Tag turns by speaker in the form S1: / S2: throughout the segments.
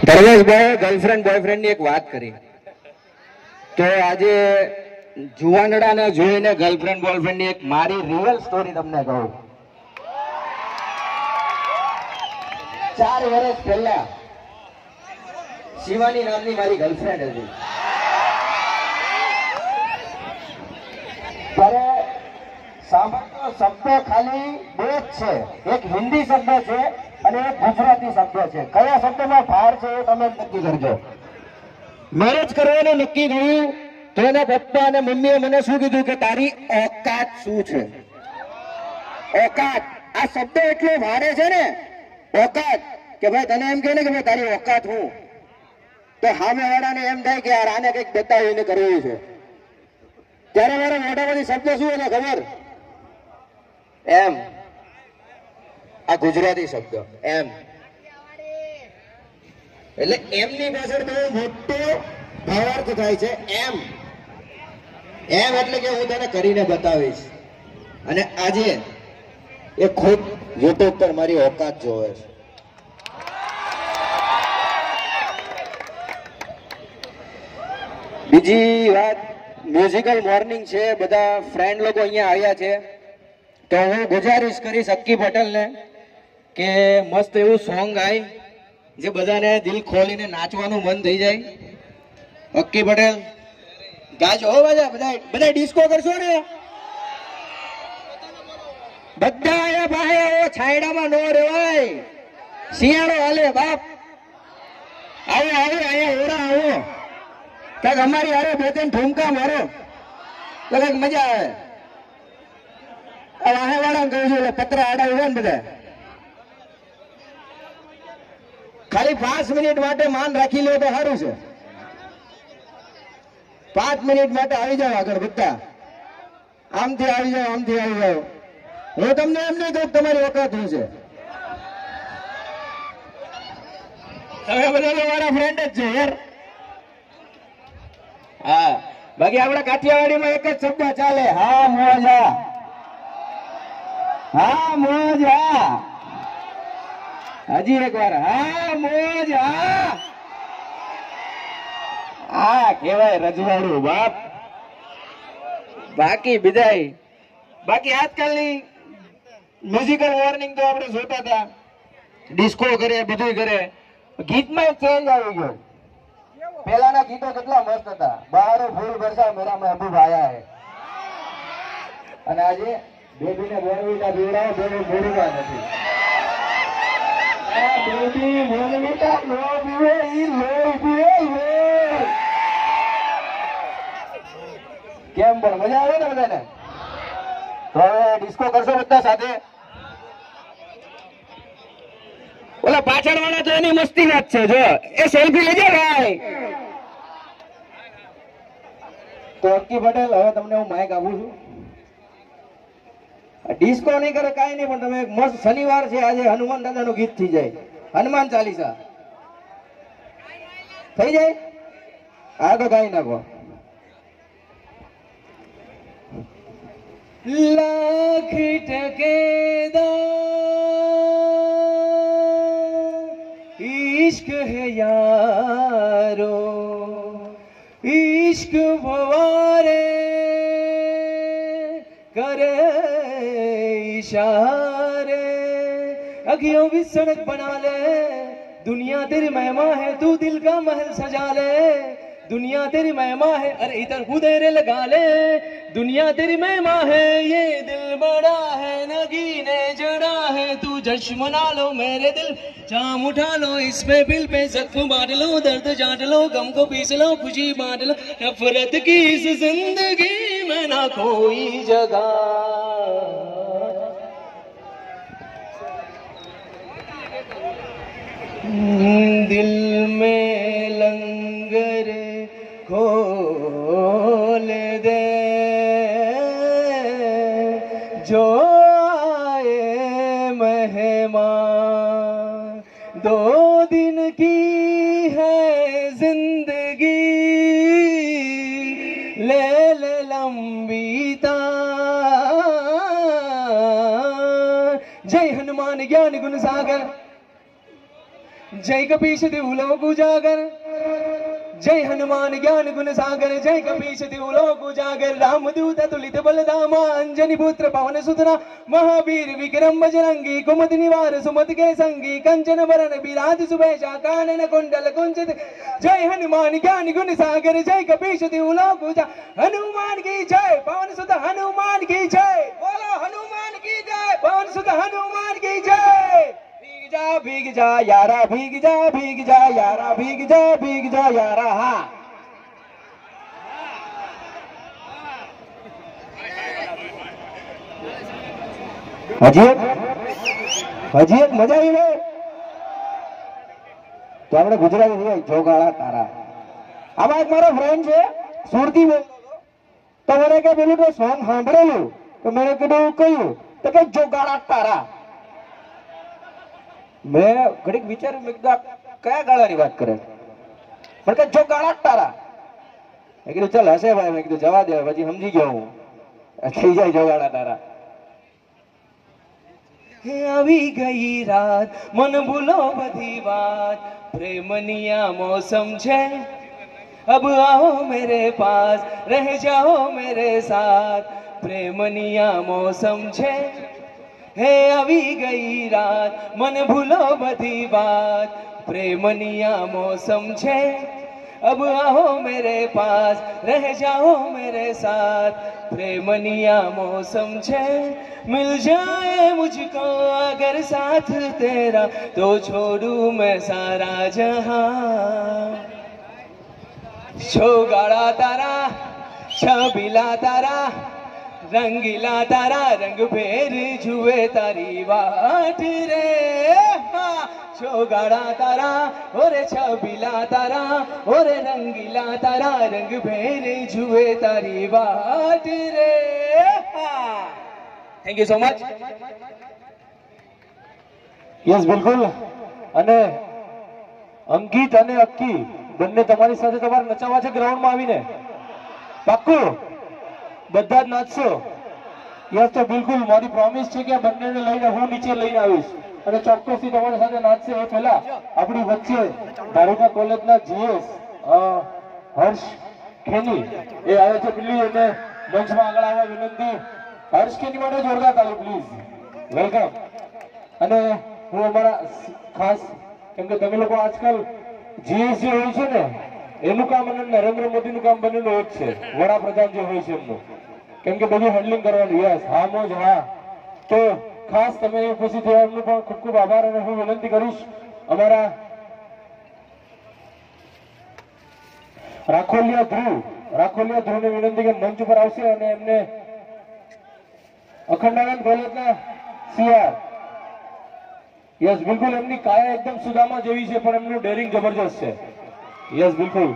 S1: Dharmeshbhai girlfriend boyfriend ની એક વાત કરી તો આજે જુવાનડાને જોઈને ગર્લફ્રેન્ડ બોયફ્રેન્ડ ની એક મારી રિયલ સ્ટોરી તમને કહું. 4 વર્ષ પહેલા શિવાની નામની મારી ગર્લફ્રેન્ડ હતી. ત્યારે સાંભળતો શબ્દો ખાલી 2 જ છે. એક હિન્દી શબ્દ છે અને એક ગુજરાતી શબ્દ છે. કયા શબ્દમાં ફાર છે એ તમે નક્કી કરજો. મેરેજ કરવાનું નક્કી કર્યું તો એના પપ્પા અને મમ્મીએ મને શું કીધું કે તારી ઓકાત શું છે? ઓકાત આ શબ્દ એટલો ભારે છે ને, ઓકાત કે ભાઈ તને એમ કહે ને કે ભાઈ તારી ઓકાત હું, તો સામે વાળાને એમ થાય કે યાર આને કંઈક બતાવીને કરવું છે. ત્યારે મારા મોઢામાંથી શબ્દ શું એને ખબર? એમ. આ ગુજરાતી શબ્દ એમ. એટલે એમની પાછળ બહુ મોટો ભાવાર્થ થાય છે. એમ એમ એટલે કે હું તને કરીને બતાવીશ. અને આજે એ ખુદ યુટ્યુબ પર મારી ઓકાત જોવે છે. બીજી વાત, મ્યુઝિકલ મોર્નિંગ છે, બધા ફ્રેન્ડ લોકો અહીંયા આવ્યા છે, તો હું ગુજારિશ કરીશ અક્કી પટેલને કે મસ્ત એવું સોંગ ગાય જે બધાને દિલ ખોલીને નાચવાનું મન થઈ જાય. અક્કી પટેલ ગાજો હો બધા ડિસ્કો કરશો ને બધા. આયા ભાઈ છાયડામાં નો રેવાય, શિયાળો હાલે બાપ. આવો આવો અહીંયા ઓરા આવો, ક્યાંક અમારી હારે 2-3 ઠુમકા મારો તો કઈક મજા આવે. આ વાહે વાળા કહું છું એટલે પત્ર આડા ઉભા ને બધા. ખાલી 5 મિનિટ માટે માન રાખી લે તો સારું છે. 5 મિનિટ માટે આવી જાઓ આગળ બધા. આમથી આવી જાઓ, આમથી આવી જાઓ. હું તમને એમ નહીં કહું તમારી ઓકાત શું છે. તમે બધા મારા ફ્રેન્ડ જ છે યાર. હા, બાકી આપણા કાઠિયાવાડીમાં એક જ શબ્દ ચાલે, હા મોજા. હા મોજા. હજી એક વાર, હા મોજા. હા કેવાય રજવાડું બાપ. બાકી વિદાય. બાકી આજકાલની મ્યુઝિકલ વોર્નિંગ તો આપણે જોતા હતા, ડિસ્કો કરે, બધું કરે. ગીતમાં ચેન્જ આવી ગયો. પેલાના ગીતો કેટલા મસ્ત હતા, બહારો ફૂલ બરસા મેરા મહેબૂબ આયા હે. અને આજે બેબીને બોનવીટા પીવડાવો, બેબી બોલવા નથી. બેબી બોનવીટા નો પીવે, ઈ લોહી પીવે. કેમ પણ મજા આવે ને બધાને? તો હવે ડિસ્કો કરશો બધા સાથે? ઓલા પાછળ વાળા તો એની મસ્તી વાત છે, જો એ સેલ્ફી લેજો ભાઈ. તો અક્કી પટેલ હવે તમને હું માઇક આપું છું. ડિસ્કો નહીં કરે કાંઈ નહીં, પણ તમે મસ્ત શનિવાર છે આજે હનુમાન દાદાનું ગીત થઈ જાય, હનુમાન ચાલીસા થઈ જાય. હા તો ગાઈ નાખો. લાખ ટકેદાર इश्क है यारो, इश्क फवारे करे इशारे, अखियों की सड़क बना ले, दुनिया तेरी मेहमा है, तू दिल का महल सजा ले. दुनिया तेरी मेहमा है, अरे इधर हुदेरे लगा ले. दुनिया तेरी मेहमा है, ये दिल बड़ा है, नगीने जड़ा है, तू जश्न मना लो मेरे दिल, जाम उठा लो इस पे बिल पे, जख्म बांट लो, दर्द जाट लो, गम को पीस लो, खुशी बांट लो, नफरत की इस जिंदगी में ना कोई जगह. दिल में लंगर खोल दे, जो आए मेहमान, 2 दिन की है जिंदगी, ले ले लंबी तार. जय हनुमान ज्ञान गुण सागर,
S2: जय कपीश देवलोक उजागर, जय हनुमान ज्ञान गुण सागर, जय कपीश देवलोक उजागर, रामदूत तुलित बलधामा, अंजनी पुत्र पवन सुतना, महावीर विक्रम बजरंगी, कुमति निवार सुमति के संगी, कंचन वरण विराज सुबेशा, कानन कुंडल कुंचित, जय हनुमान ज्ञान गुण सागर, जय कपीश देवलोक उजागर, हनुमान की जय, पवन सुत हनुमान की जय, बोलो हनुमान की जय, पवन सुत हनुमान की जय। भीग जा यारा, भीग जा यारा, भीग जा यारा। हाँ
S1: હજી એક મજા આવી ને તો આપણે ગુજરાતી જોગાળા તારા. આમાં એક મારો ફ્રેન્ડ છે સુરતી બોલતો તો મને કે પેલું તો સોંગ સાંભળેલું તો મેં કીધું કયું તો કે જોગાળા તારા. મેં ઘડીક વિચાર્યું મેં કીધું કયા ગાળાની વાત કરે પણ કે જોગાળા તારા. મેં કીધું ચાલ હશે ભાઈ, મેં કીધું જવા દે પછી સમજી ગયો હું થઈ જાય જોગાળા તારા.
S2: આવી ગઈ રાત મન ભૂલો બધી વાત, પ્રેમનિયા મોસમ છે अब आओ मेरे पास रह जाओ मेरे साथ, प्रेमनिया मौसम छे हे આવી ગઈ રાત मन भूलो बधी बात, प्रेमनिया मौसम छे अब आओ मेरे पास रह जाओ मेरे साथ, प्रेमनिया मौसम छे मिल जाए मुझको अगर साथ तेरा तो छोड़ू मैं सारा जहां, छोगाड़ा तारा छबीला तारा रंगीला तारा रंग फेर जुए तारी वाट रे, छोगाड़ा तारा ओरे छबीला तारा ओरे रंगीला तारा रंग फेर जुए तारी वाट रे। Thank you so much.
S1: Yes બિલકુલ. અને અંકિત અને અક્કી બંને તમારી સાથે તમારે નચાવવા છે ગ્રાઉન્ડમાં આવીને પાક્કું બધા જ નાચશો. યસ તો બિલકુલ મારી પ્રોમિસ છે કે આ બંનેને લઈને હું નીચે લઈને આવીશ અને ચોક્કસથી તમારી સાથે નાચશે. એ પહેલા આપણી વચ્ચે ધારુકા કોલેજના જીએસ હર્ષ ખેની એ આવે છે. પ્લીઝ એને મંચમાં આગળ આવવા વિનંતી. હર્ષ ખેની માટે જોરદાર તાળી પ્લીઝ. વેલકમ. અને હું અમારા ખાસ કેમ કે તમે લોકો આજકાલ જીએસ જે હોય છે ને એનું કામ અને નરેન્દ્ર મોદીનું કામ બનેલું એક છે, વડાપ્રધાન જે હોય છે એમનું, કેમ કે બધું હેન્ડલિંગ કરવાનું. યસ હા મોજ હા. તો ખાસ તમે ઉપસ્થિત થયા એમનો પણ ખૂબ ખૂબ આભાર અને હું વિનંતી કરીશ અમારા રાખોલિયા ધ્રુવને વિનંતી કે મંચ ઉપર આવશે અને એમને અખંડાનંદ કોલેજના સીઆર. યસ બિલકુલ. એમની કાયા એકદમ સુદામા જેવી છે પણ એમનું ડેરિંગ જબરજસ્ત છે. યસ બિલકુલ.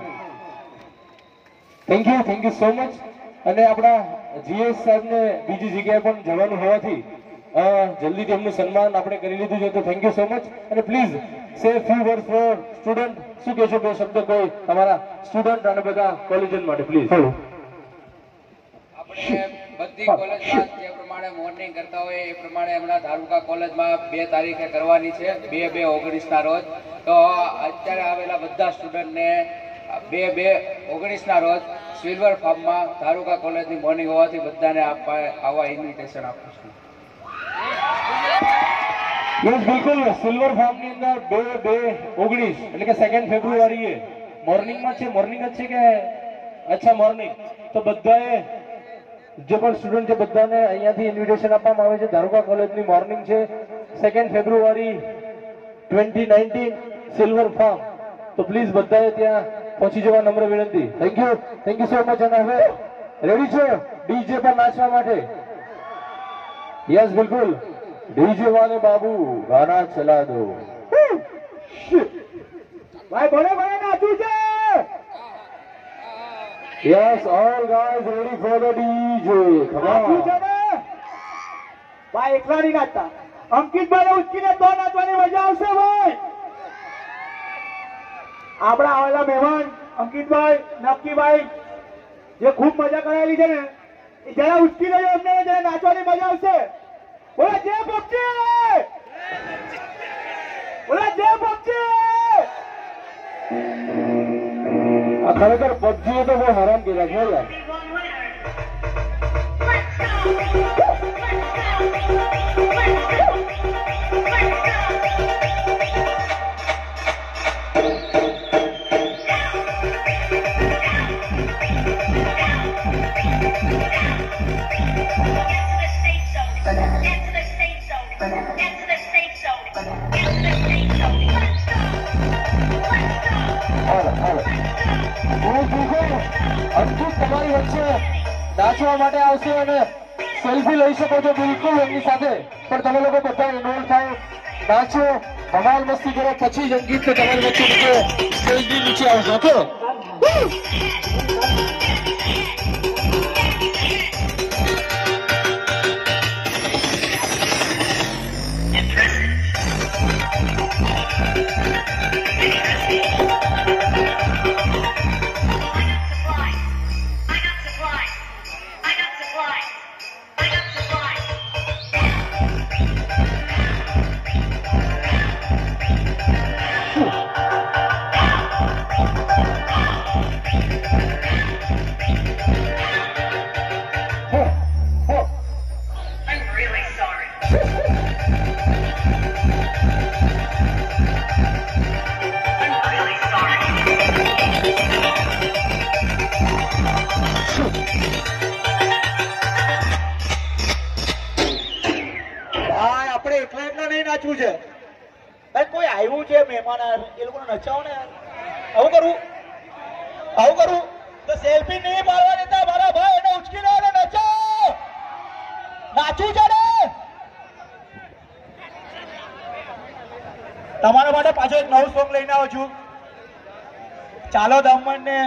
S1: Thank you so much. અને આપણા જીએસ સાહેબને બીજી જગ્યાએ પણ જવાનું હોવાથી જલ્દીથી એમનું સન્માન આપણે કરી લીધું છે, તો થેન્ક યુ સો મચ. અને પ્લીઝ સે ફ્યુ વર્ડ્સ ફોર સ્ટુડન્ટ. શું કહેશો બે શબ્દ કોઈ તમારા સ્ટુડન્ટ અને બધા કોલેજન માટે પ્લીઝ.
S3: આપણે બધી કોલેજમાં જે પ્રમાણે મોર્નિંગ કરતા હોય એ પ્રમાણે હમણાં ધારુકા કોલેજમાં 2 તારીખે કરવાની છે, 2/2/19 રોજ. તો અત્યારે આવેલા બધા સ્ટુડન્ટને 2/2/19 રોજ સિલ્વર ફાર્મમાં ધારુકા કોલેજની મોર્નિંગ હોવાથી બધાને આવા ઇન્વિટેશન આપું છું.
S1: યસ બિલકુલ. સિલ્વર ફાર્મની અંદર 2/2/19 એટલે કે 2 ફેબ્રુઆરીએ મોર્નિંગમાં છે. મોર્નિંગ જ છે કે અચ્છા મોર્નિંગ. તો બધાએ જે પણ સ્ટુડન્ટ છે બધાને અહીંયાથી ઇન્વિટેશન આપવામાં આવે છે. ધારુકા કોલેજની મોર્નિંગ છે 2 ફેબ્રુઆરી 2019 સિલ્વર ફાર્મ. તો પ્લીઝ બધાએ ત્યાં પહોંચી જવા નમ્ર વિનંતી. Thank you so much. અને હવે રેડી છો ડીજે પર નાચવા માટે? યસ બિલકુલ. ડીજે વાલે બાબુ ગાના ચલા દો. ભાઈ ભલે નાચું છે. Yes, all guys ready for the DJ. Come on.
S4: ભાઈ એકલા નહીં નાચતા, અંકિતભાઈ ઉચકીને તો નાચવાની મજા આવશે ભાઈ. આપણા આવેલા મહેમાન અંકિતભાઈ નક્કીભાઈ જે ખૂબ મજા કરાયેલી છે ને એ જરા ઉચકી લેજો એમને, જરા નાચવાની મજા આવશે. બોલા જય ભક્તિ, બોલા જય ભક્તિ.
S1: ખરેખર પબજી તો બહુ હેરાન કર્યા છે યાર. અદ્ભુત તમારી વચ્ચે નાચવા માટે આવશે અને સેલ્ફી લઈ શકો છો બિલકુલ એમની સાથે, પણ તમે લોકો બધા ઇન્વોલ્વ થાય, નાચો, ધમાલ મસ્તી કરો, પછી જ અંકિત કે તમારી વચ્ચે સ્ટેજની નીચે આવશે. ઓકે
S4: આપણે એકલા એકલા નહીં નાચવું છે ભાઈ, કોઈ આવ્યું છે મહેમાન એ લોકોને નચાવો ને યાર. આવું કરું તો સેલ્ફી નહીં પાડવા દેતા મારા ભાઈ, એને ઉચકીને એને નચાવો, નાચવું છે ને. તમારા માટે પાછો એક નવું સોંગ લઈને આવું છું, ચાલો દમણ ને